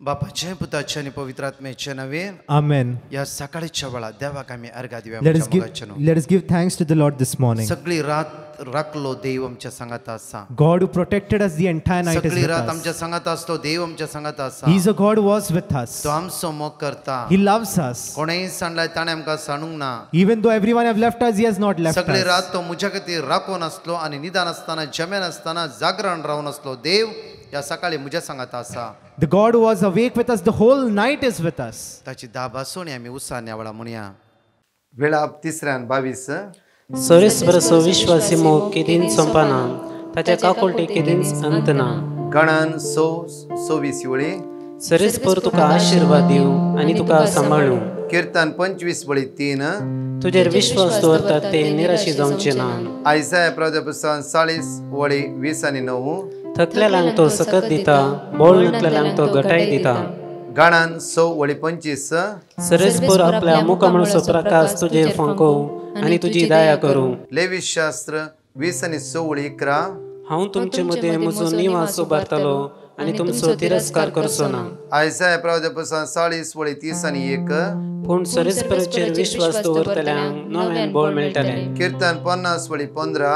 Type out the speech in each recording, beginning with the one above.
बापाचे पुताचे आणि पवित्र आत्म्याचे नावे Amen. या सकाळच्या वेळा देवाक आम्ही अर्घा दिव्या Let us give thanks to the Lord this morning. सगळी रात राखलो देव आमच्या संगत असा. God who protected us the entire night is सगळी with रात us. आमच्या संगत असतो देव आमच्या संगत असा. He is a God who was with us. तो आमचो मोग करता. He loves us. कोणीही सांडलाय ताणे आमका सांडूंक ना. Even though everyone have left us, He has not left सगळी us. रात तो मुझ्या खातीर राखून असलो आणि निदान असताना जमेन असताना जागरण राहून असलो देव या सकाळी मुझ्या संगत असा. The God who was awake with us the whole night is with us. ताची दाबासोणी आम्ही उत्साहाने वळा म्हणया. वेळा 3:22 सोरीस बरसो विश्वासिमो केदीन संपना ताच्या काकुलटे केदीन अंतना गणन 26 वेळी सरीस पर तुका आशीर्वाद दिव आणि तुका सांभाळू. कीर्तन 25:3 तुझेर विश्वास दवरतात ते निराशी जावचे ना. आयसाया प्रवक्त्या पुस्तकान 40:20 आणि 9 थकलेल्यांक तो सकत दिता, बोल नसलेल्यांक तो घटाय दिता. गणन 6:25 सरीस पर आपल्या मुखमळसो प्रकाश तुझेर फंको आणि तुझी दया करू. लेवी शास्त्र 20:11 हांव तुमचे मध्ये म्हजो निवास उबारतलो आणि तुमचो तिरस्कार करचो ना. आयसाया प्रवक्त्या पुस्तकान 40:30 आणि 1 पूण सरीस परचेर विश्वास दवरतल्यांक नवें बळ मेळटलें. कीर्तन 50:15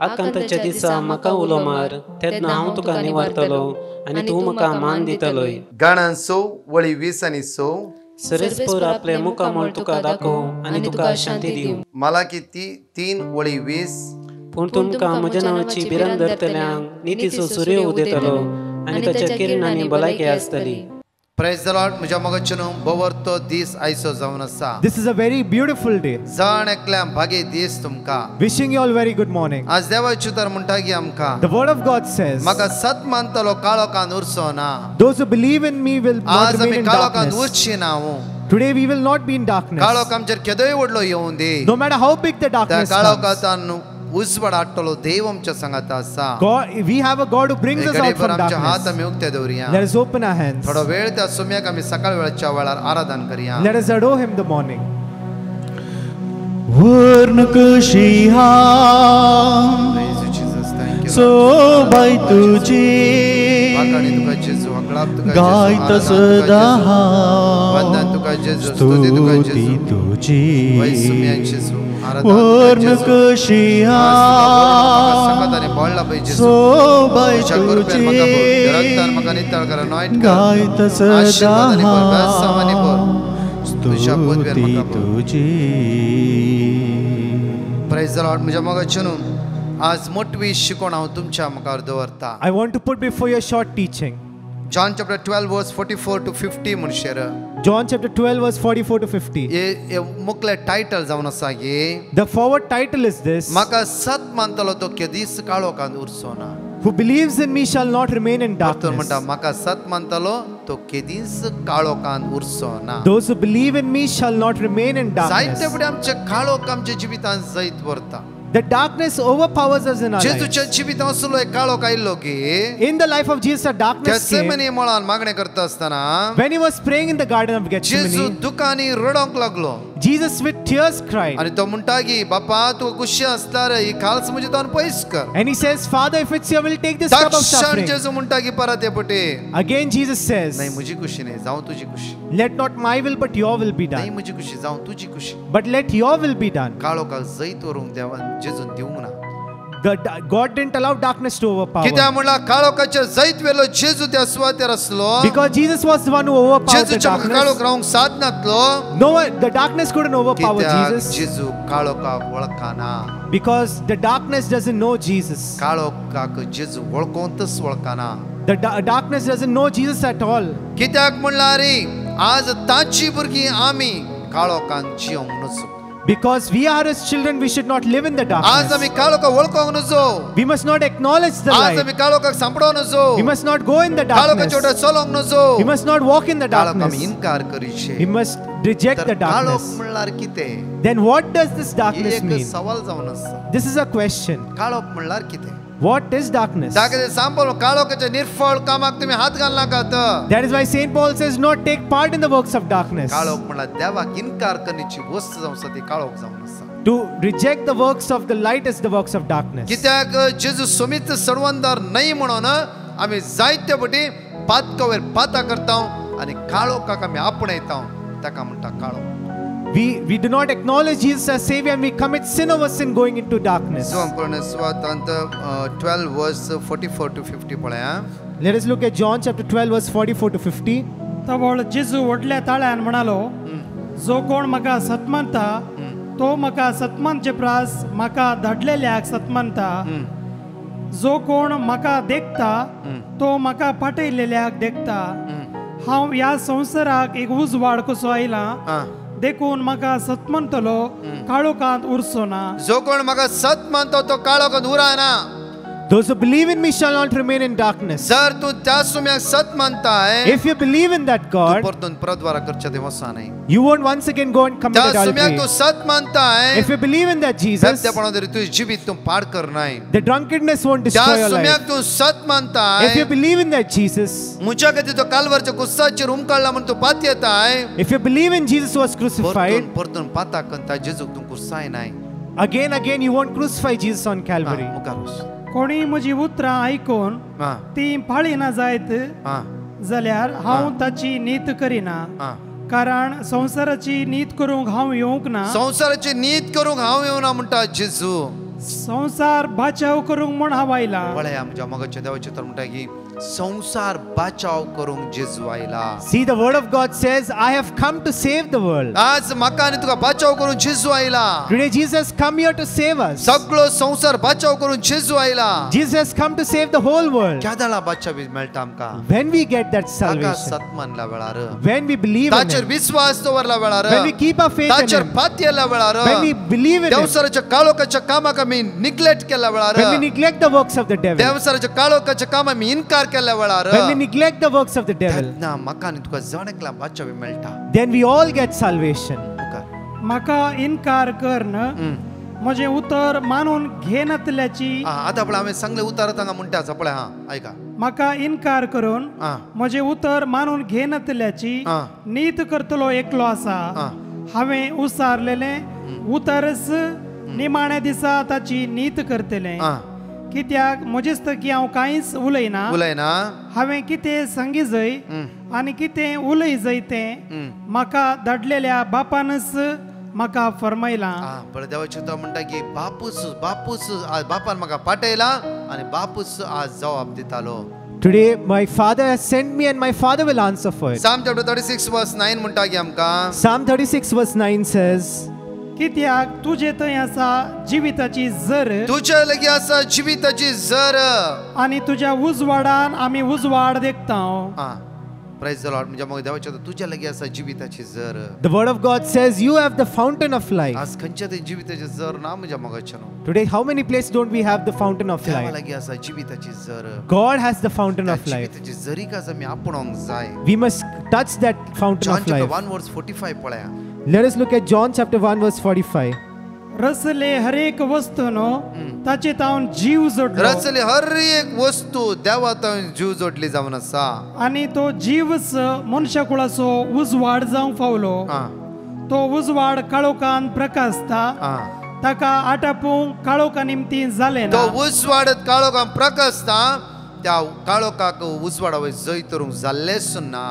आकांताच्या दिसा म्हाका उलो मार, तेन्ना हांव तुका निवारतलो आणि तूं म्हाका मान दितलोय. गणन 6:20 आणि 6 सरीस पर आपले मुखामळ तुका दाखोव आणि तुका शांती दिव. मलाकी 3:20 पूण तुमकां म्हज्या नांवाची भिरांत धरतल्यांक नितीचो सूर्य उदेतलो आणि ताच्या किरणांनी भलायकी आसतली. Praise the Lord. म्हज्या मोगाचेनो बवरतो दीस आयसो जावन आसा. This is a very beautiful day. जाण एकल्या भागे दीस तुमका. Wishing you all very good morning. आज देवाची उतर म्हणटा की आमका The word of God says, म्हाका सत मानतलो काळो कान उरसो ना. those who believe in me will not आज remain आमी in काळो कान darkness. उरची ना. Today we will not be in darkness. काळो कामचेर केदोय व्हडलो येवं दे. No matter how big the त्या darkness काळो comes. कातान उजवाड हाडटलो देव आमच्या संगत आसा. God, we have a God who brings us out from आमच्या हात darkness. आमी उक्ते दवरया. Let us open our hands. थोडो वेळ त्या सुम्याक आमी सकाळ वेळाच्या वेळार आराधन करया. Let us adore Him the morning. वर्ण कशिहा Praise you, Jesus. Thank you, Lord. सोबाई तुझी वाकाणी तुका जेजू, हकलाप तुका जेजू, गायत आराधन सदा तुका जेजू, वंदन तुका जेजू, स्तुती तुका स्तुती जेजू, तुझी वै सुम्या जेजू, आराधन तुका वर्ण जेजू. कशिहा आज तुका संगताने बोलला पाहिजे जेजू. सोबाई तुझ्या कृपेन म्हाका बोल. तुझी रक्तान म्हाका नितळ कर, anoint कर. गायत आशीर्वादाने सदा बोल, बेसावाने बोल. तुझ्या पदवीर स्तुती म्हाका बोल. तुझी. Praise the Lord. म्हज्या मोगाचेनो आज मोठवी शिकोवण हांव तुमच्या मुखार दवरता. I want to put before you a short teaching. John chapter 12 verse 44 to 50 म्हणशेर John chapter 12 verse 44 to 50. हे मुखले टायटल जावन आसा हे The forward title is this: म्हाका सत मानतलो तो केदीस काळो कान उरसो ना. Who believes in me shall not remain in तर darkness. म्हणटा म्हाका सत मानतलो तो केदीस काळो कान उरसो ना. Those who believe in me shall not remain in darkness. जायते फुडें आमचे काळोख आमच्या जिवितांत जैत व्हरता. The darkness overpowers us in our lives. जेजूच्या जिवितांत असलो एक काळोख आयिल्लो की In the life of Jesus, a darkness came Gethsemane मळान मागणे करता असताना when he was praying in the garden of जेजू Gethsemane. दुखानी रडोंक लागलो Jesus with tears cried, आणि तो म्हणटा की बापा तू कुशी असल्यार ही खालस म्हजे तोंड पयस कर. and he says, Father, if it's your will, take this cup of तक्षण suffering. जेजू म्हणटा की परत ये पटे Again Jesus says, नाही म्हजी खुशी नाही जाऊ तुझी खुशी. let not my will but your will be नाही done. म्हजी खुशी जाऊ तुझी खुशी. But let your will be done. काळोखाक Jait व्हरूंक देवान जेजून दिवंक ना. God didn't allow darkness to overpower. कित्याक म्हणल्यार काळोखाचे जैत वेलो जेजू त्या सुवातेर असलो. Because Jesus was the one who overpowered the जेजूच्या darkness. काळोख रावंक साथ नासलो. No one, the darkness couldn't overpower कित्याक Jesus. जेजू काळोखाक वळखाना. Because the darkness doesn't know Jesus. काळोखाक जेजू वळखोंतच वळखाना. The darkness doesn't know Jesus at all. कित्याक म्हणल्यार आज ताची भुरगीं आमी काळोखान जियोंक नजो. Because we are His children, we should not live in the आज darkness. आमी काळोखाक वळखोंक नजो. We must not acknowledge the आज light. आमी काळोखाक सांपडोंक नजो. We must not go in the काळोखाच्या darkness. वाटेर चलोंक नजो. We must not walk in the काळोख आमी darkness. इन्कार करीचे. We must reject तर the काळोख darkness. म्हणल्यार कितें? Then what does this he darkness एक mean? सवाल जावन आसा. This is a question. काळोख म्हणल्यार कितें? What is darkness? ताका सांपल काळोखाच्या निर्फळ कामाक तुम्ही हात घाल नाकात. That is why Saint Paul says, not take part in the works of darkness. काळोख म्हणल्यार देवाक इन्कार करण्याची वस्त जावन आसा ती काळोख जावन आसा. To reject the works of the light is the works of darkness. कित्याक जेजू सोमीत सडवंदार नाही म्हणून आमी जायते पटी पातकावेर पाता करता आणि काळो काका मी आपण येता ताका म्हणटा काळो. We do not acknowledge Jesus as Savior and we commit sin over sin going into darkness. संपूर्ण स्वातंत 12 वर्स 44 to 50 पळया. Let us look at John chapter 12 verse 44 to 50. तवळ जेजू व्हडल्या ताळ्यान म्हणालो, जो कोण म्हाका सतमंता तो म्हाका सतमंतचे प्रास म्हाका धाडलेल्याक सतमंता. जो कोण म्हाका देखता तो म्हाका पाठयलेल्याक देखता. हांव ह्या संवसाराक एक उजवाड कसो आयला देखून म्हाका सतमंतलो काळोखांत उरचो ना. जो कोण म्हाका सत मानतो तो काळोखांत उरना. Those who believe in me shall not remain in darkness. जर तू त्या सुम्याक सत मानताय If you believe in that God, परतून परद्वारा करच्या ते वसा नाही. you won't once again go and commit त्या सुम्याक adultery. तू सत मानताय If you believe in that Jesus, सत्यपणा तरी तुझे जीवित तू पाड करनाय. the drunkenness won't त्या destroy your life. सुम्याक तू सत मानताय If you believe in that Jesus, मुझ्या खातीर तो कालवारच्या कुस्साचेर उमकळला म्हणून तू पात येताय. if you believe in Jesus who was crucified, परतून पाता कंता जेजूक तू कुस्साय नाही. again you won't crucify Jesus on Calvary. मुखारूस. कोणी म्हजी उतरां आयकून हां ती पाळिना जायत हां जाल्यार हांव ताची नीत करिना. हां कारण संवसाराची नीत करूंक हांव येवंक ना. संसाराची नीत करूंक हांव येवना म्हणटा जेजू. संसार बाचाव करूंक म्हूण हांव आयला. पळया आमच्या मगाच्या देवाचे तर म्हणटा की संसार बाचाव करूंक जेजू आयला. See, the word of God says, I have come to save the world. आज म्हाका आनी तुका बाचाव करून जेजू आयला. Today Jesus has come here to save us. सगळो संसार बाचाव करून जेजू आयला. Jesus has come to save the whole world. केदाला बाचा मेळटा आमकां. When we get that ताका salvation, सत मानला वेळार, when we believe in ताचेर Him, विश्वास दवरला वेळार, when we keep our faith in ताचेर Him, फात येयला वेळार, when we believe in Him, देवसराच्या काळोखाच्या कामाक आमी निग्लेक्ट केल्या वेळार, when we neglect the works of the devil, देवसराच्या काळोखाच्या काम आमी इन्कार केल्या वेळार, when we neglect the works of the devil, तेन्ना म्हाका आनी तुका जणेकला बाचावी मेळटा. then we all get salvation. मुखार. म्हाका इन्कार करन म्हजें उतर मानून घेनातल्याची. आतां पळय हांवें सांगलें उतार तांकां म्हणटा आसा पळय. हां आयका. म्हाका इन्कार करून आं म्हजें उतर मानून घेनातल्याची आं. नीत करतलो एकलो आसा. हांवें उसारलेलें उतरस निमाण्या दिसा ताची नीत करतलें. आं कित्याक म्हजेच थकी हांव कांयच उलयना. उलयना. हांवें कितें सांगी जय आनी कितें उलय जय तें म्हाका धाडलेल्या बापानच म्हाका फरमायलां. पळय देवाचे तो म्हणटा की बापूस आज बापान म्हाका पाठयला आनी बापूस आज जबाब दितालो. Today my Father has sent me and my Father will answer for it. Psalm chapter 36 verse 9 म्हणटा की आमकां Psalm 36 verse 9 says, कित्याक तुजे थंय आसा जिविताची झर तुझ्या लागी आसा जिविताची झर आनी तुज्या उजवाडान आमी उजवाड देखतांव. Praise the Lord. म्हणजे मग देवाचे तुझ्या लागी आसा जिविताची झर. the word of God says, you have the fountain of life. आज खंयच्या तरी जिविताची झर ना म्हज्या मोगाच्या न्हू. Today how many places don't we have the fountain of देवा life? लागी आसा जिविताची झर. God has the fountain of life. जिविताची झरीक आज आमी आपणोंक जाय. We must touch that fountain John of chapter life. 1 verse 45 पळया. Let us look at John chapter 1 verse 45. रसले हरेक वस्तूनो ताचे तावन जीव जोडलो रचले हर एक वस्तू देवात जीव जोडली जावन आसा. आनी तो जीवच मनुष्य कुळाचो उजवाड जावंक पावलो. तो उजवाड काळोखान प्रकाशता ताका आटापूंक काळोखा निमती जाले तो ना. उजवाडत काळोखान प्रकाशता त्या काळोखाक उजवाडा वय जय तरूंक जाल्लेच ना.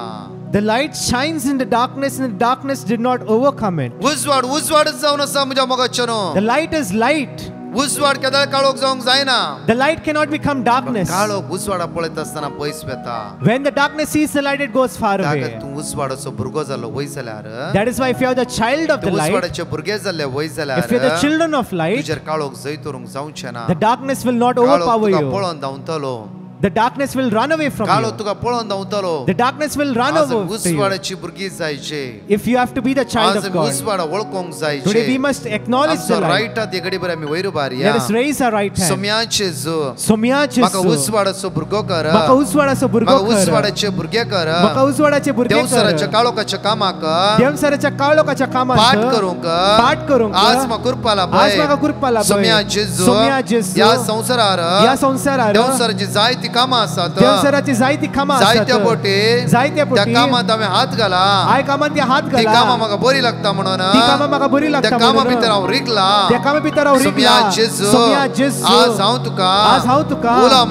The light shines in the darkness and the darkness did not overcome it. उजवाडच जावन आसा म्हज्या मोगाचेनो. The light is light. उजवाड केदाळ काळोख जावंक जायना. The light cannot become darkness. काळोख उजवाडा पळयत आसतना पयस वेता. When the darkness sees the light, it goes far away. तूं उजवाडाचो भुरगो जालो वय जाल्यार That is why if you are the child of the light, उजवाडाचे भुरगे जाल्ले वय जाल्यार if you are the children of light, तुजेर काळोख जय तरूंक जावचे ना. the darkness will not काळोख overpower तुका you. पळोवन धांवतलो. The darkness will run away from काळोख you. तुका पळोवन धांवतलो. The darkness will run आज over to you. उजवाडाची भुरगीं जायचे. If you have to be the child आज of God, उजवाडा वळखोंक जायचे. today we must acknowledge the आमचो light. राईट हात एकडे बरे आमी वयर उबारया. Let us raise our right hand. सोम्याचे जो Somya म्हाका Jesu. उजवाडाचो भुरगो कर. Maka uswadacho burgo म्हाका kara. उजवाडाचे भुरगे कर. Maka uswadache burge देवसराच्या kara. काळोखाच्या कामाक Devsaracha kaalokacha kamancho. पाठ करूंक पाठ करूंक. आज म्हाका कुरपाला आज म्हाका कुरपाला पळय. सोम्या जेजू सोम्या जेजू. या संवसारार या संवसारार देवसराची जायती कामां आसात देवसराची जायती कामां जायत्या आसात पोटी जायत्या त्या पोटी कामांत हांवें हात घाला हांव कामांत ती हात ती घाला कामां म्हाका बरी लागता म्हणून ती कामां म्हाका बरी त्या लागता कामां म्हणून. भितर हांव रिगला त्या कामां भितर हांव रिगला. सोम्या जेजू आज हांव तुका उलो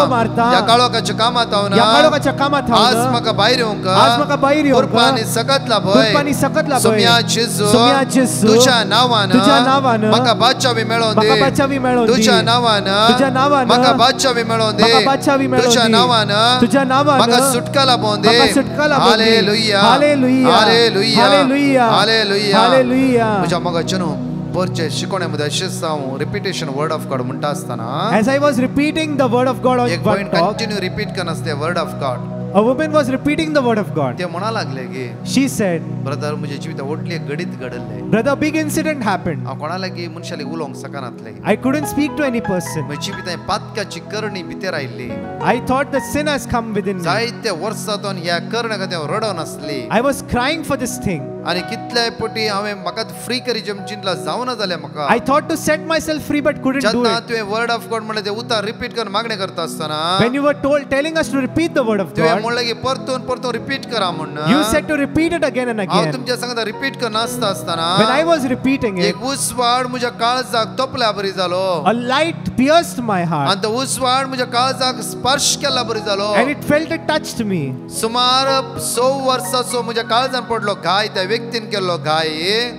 मारता या काळोखाच्या कामांत हांव या ना काळोखाच्या कामांत हांव आज ना. म्हाका भायर येवंक आज म्हाका भायर येवंक कुरपानी सकतला भय कुरपानी सकतला भय. सोम्या जेजू सोम्या जेजू तुझ्या नांवान म्हाका बादशाही मेळोवन म्हाका दे बादशाही मेळोवन दी. तुझ्या नांवान तुझ्या नांवान म्हाका बादशाही मेळोवन दे म्हाका बादशाही मेळोवन तुझ्या दी. नांवान तुझ्या नांवान म्हाका सुटका लाभोवन दे म्हाका सुटका लाभोवन दे. हालेलुया हालेलुया. हालेलुया हालेलुया. हालेलुया हालेलुया. म्हज्या मोगाचे न्हू परचे शिकोवणे मध्ये अशेंच हांव रिपिटेशन वर्ड ऑफ गॉड म्हणटा आसतना As I was repeating the word of God on एक one point talk, continue repeat करनासले word of God a woman was repeating the word of God. ते म्हणा लागले की She said, ब्रदर म्हज्या जिवितांत व्हडली एक घडीत घडले brother, a big incident happened. हांव कोणा लागीं मनशाली उलोवंक सकनातले I couldn't speak to any person. म्हज्या जिवितांत पातकाची करणी भितर आयिल्ली I thought the sin has come within me. जायत्या वर्सांतून ह्या करण्या खातीर हांव रडोन आसली I was crying for this thing. आनी कितल्याय पटी हांवें म्हाका फ्री करी चिंतला जावना जालें म्हाका I thought to set myself free but couldn't do जेन्ना it. तुवें वर्ड ऑफ गॉड म्हणलें तें उतार रिपीट करून मागणें करता आसतना When you were telling us to repeat the word of तुवें God, म्हणलें की परतून परतून रिपीट करा म्हण you said to repeat it again and हांव again. तुमच्या सांगता रिपीट करनासता आसतना When I was repeating it, एक उसवाड म्हज्या काळजाक तोपल्या बरी जालो a light pierced my heart आनी तो उसवाड म्हज्या काळजाक स्पर्श केला बरी जालो and it felt it touched me. सुमार 100 वर्साचो म्हज्या काळजान पडलो घाय त्या व्यक्तीन केल्लो घाय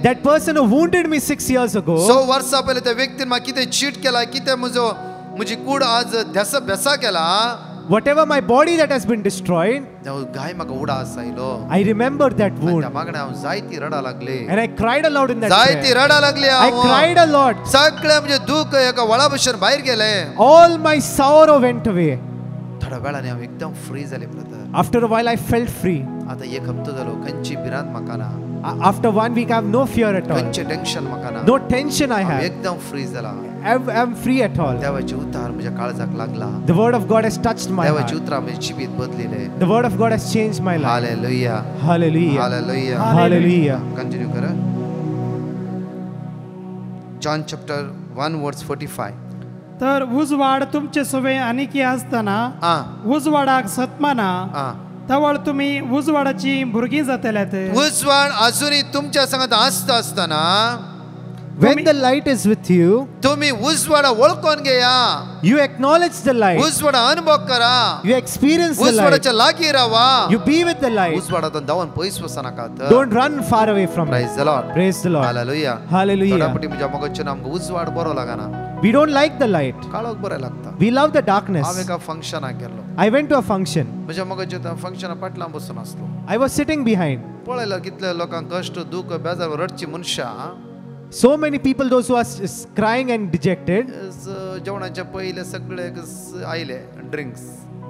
That person who wounded me 6 years ago, 100 वर्सां पयलीं त्या व्यक्तीन म्हाका कितें चीट केला कितें म्हजी कूड आज भेसा केला whatever my body that has been destroyed, तो घाय म्हाका उडास आयलो I remember that त्या wound मागण्या हांव जायती रडा लागली and I cried aloud in that जायती prayer. रडा लागली I हांव cried a lot. सगळे म्हणजे दुःख एका वळा भशेन भायर गेले All my sorrow went away. थोड्या वेळाने हांव एकदम फ्री जाले brother After a while, I felt free. आता एक हप्तो जालो खंयची भिरांत म्हाका ना After 1 week, I have no fear at all. खंयचे टेन्शन म्हाका ना No tension I हांव have. एकदम फ्री जाला I'm free at all. देवाचे उतार म्हज्या काळजाक लागला The word of God has touched my देवाचे heart. उतरां म्हजें जिवीत बदलिले The word of God has changed my life. Hallelujah Hallelujah. Hallelujah Hallelujah. Continue कर जॉन चॅप्टर 1 वर्स 45 तर उजवाड तुमचे सवय आनिकी आसतना आ उजवाडाक सतमाना आ तवळ तुम्ही उजवाडाची भुरगीं जातल्यात उजवाड अजूनही तुमच्या संगत आसता असताना When the light is with you, तुम्ही उजवाडा वळखून घेया you acknowledge the light. उजवाडा अनुभव करा You experience the light. उजवाडाच्या लागी रावा You be with the light. उजवाडातून धावून पयस वचना नाकात Don't run far away from it. Price the Lord Praise the Lord. Hallelujah Hallelujah. थोडापटी म्हज्या मोगाचें आमकां उजवाड बरो लागना We don't like the light. काळोख बरें लागता We love the हांव darkness. एका फंक्शनाक गेल्लो I went to a function. म्हज्या मोगाचें फंक्शना फाटल्यान बसून आसलो I was sitting behind. पळयलो कितले लोकांक कश्ट दुःख बेजार रडची मनशां So many people, those who are crying and dejected, जेवणाच्या पयले सगळे आयले drinks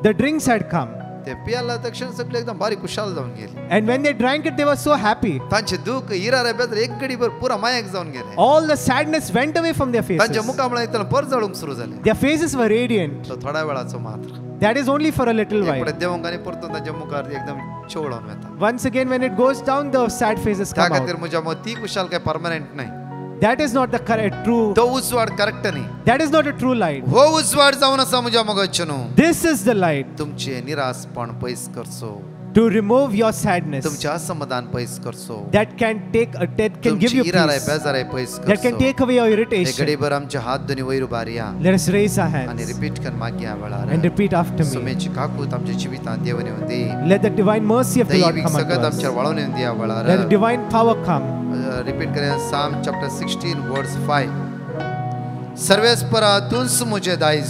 the drinks had come. ते पियाला तक्षण सगळे एकदम बारीक खुशाल जाऊन गेले And when they drank it, they were so happy. तांचे दुःख इरारे बेजार एक घडीभर पुरा मायाक जाऊन गेले All the sadness went away from their तांच्या faces. मुखामळा इतलं पर जळूंक सुरू झाले Their faces were radiant. तो थोड्या वेळाचो मात्र That is only for a little while. पुढे देवंक आनी परतून तांच्या मुखार एकदम चोळोन येता Once again, when it goes down, the sad faces त्या come खातीर out. म्हज्या मत ती खुशाल काय परमनंट नाही That is not the correct, true. तो उजवाड करेक्ट न्ही That is not a true light. हो उजवाड जावन आसा म्हज्या मोगाचे न्हू This is the light तुमचे निरासपण पयस करचो to remove your sadness. तुमचे असमाधान पयस करचो That can give तुमची you इराराय peace. बेजाराय पयस That can करचो take away your एक irritation. घडीभर आमचे हात दोन्ही वयर उबारया Let us raise our आणि hands रिपीट कर मागया and वेळार repeat after me. सुमेची काकूत आमच्या जिवितांत देवन येवन दी Let the divine mercy of the Lord दैविक come सगत unto us. आमच्या वाळून येवन दिया वेळार Let the divine power come. Repeat करें साम चॅप्टर 16 वर्स 5 सर्वेस्परातूंच मुझे दाइज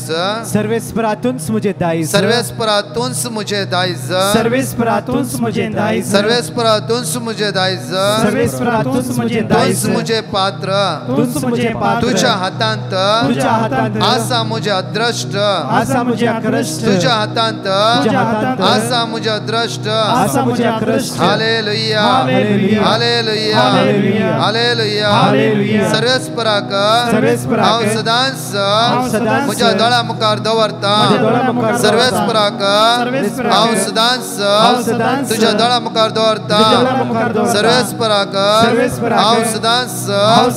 सर्वेस्परातूंच मुझे दाइज. सर्वेस्परातूंच मुझे दाइज सर्वेस्परातूंच मुझे दाइज सर्वेस्परातूंच मुझे दाइज सर्वेस्परातूंच मुझे तुंच दाइज मुझे पात्र तुंच मुझे पात्र तुझ्या हातांत तुझ्या हातांत आसा मुझे अद्रष्ट आसा मुझे अकृष्ट तुझ्या हातांत तुझ्या हातांत आसा मुझे अद्रष्ट आसा मुझे अकृष्ट हालेलुया हालेलुया हालेलुया हालेलुया हालेलुया हालेलुया सर्वेस्पराक सर्वेस्पराक हांव सदांच सदांच म्हज्या दोळ्या मुखार दवरता दोळ्या मुखार सर्वेस्पराक सर्वेस्पराक हांव सदांच सदांच तुझ्या दोळ्या मुखार दवरता मुखार दवरता सर्वेस्पराक सर्वेस्पराक हांव सदांच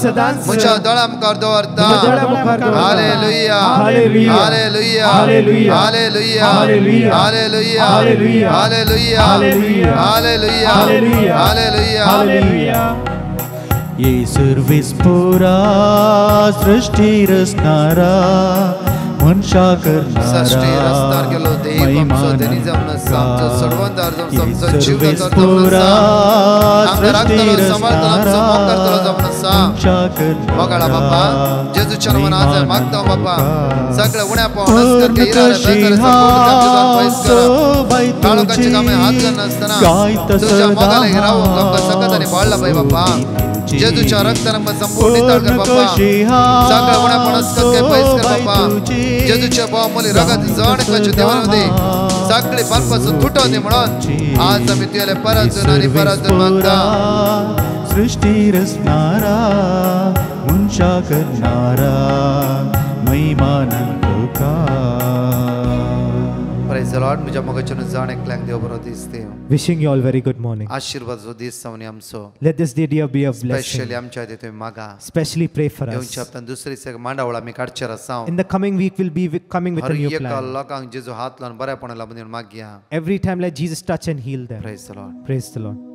सदांच म्हज्या दोळ्या मुखार दवरता मुखार दवरता हालेलुया हालेलुया हालेलुया हालेलुया हालेलुया हालेलुया हालेलुया हालेलुया हालेलुया हालेलुया हालेलुया हालेलुया हालेलुया हालेलुया ये सर्वेस्पुरा सृष्टी रचणारा मनशा सृष्टी रचणार गेलो देव आमचो देणी जावन आसा आमचो सडवंदार जावन आमचो जीवदाता जावन आसा आमकां राखतलो समर्थन आमचो मोगकर्तलो जावन आसा वगाळा बापा जेजूच्या नांवान आज मागता बापा सगळे उण्या पावन अस्कर के इरादे बेजारे संपूर्ण पयस करा काळोखाची कामे हात घालून आसतना तुझ्या मोगाला रावूंक आमकां सकत आनी बाळला बाई बापा जेजूच्या रक्तान आमकां संपूर्ण नितळ कर बापा सगळे उण्या पावन अस्कर के पयस कर बापा जेजूच्या बोवामोली रगत जण करचे देवानदी सगळे पापासून तुटो दी म्हणून आज आम्ही तुझे परत आणि परत मागता सृष्टी रचणारा मनशा करणारा महिमानंद का प्रेज द लॉर्ड म्हज्या मोगाच्यान जाण एकल्यांक देव बरो दीस दिवं Wishing you all very good morning. आशीर्वादाचो दीस जावन आमचो Let this day dear be a blessing. Specially आमच्या खातीर तुम्ही मागा Especially pray for येवच्या us. हप्त्यान दुसरी सेक मांडावळ आमी काडचेर आसा In the coming week we'll be coming with her a new एका plan. लोकांक जेजू हात लावन बरेपण लावन मागया Every time let Jesus touch and heal them. Praise the Lord Praise the Lord.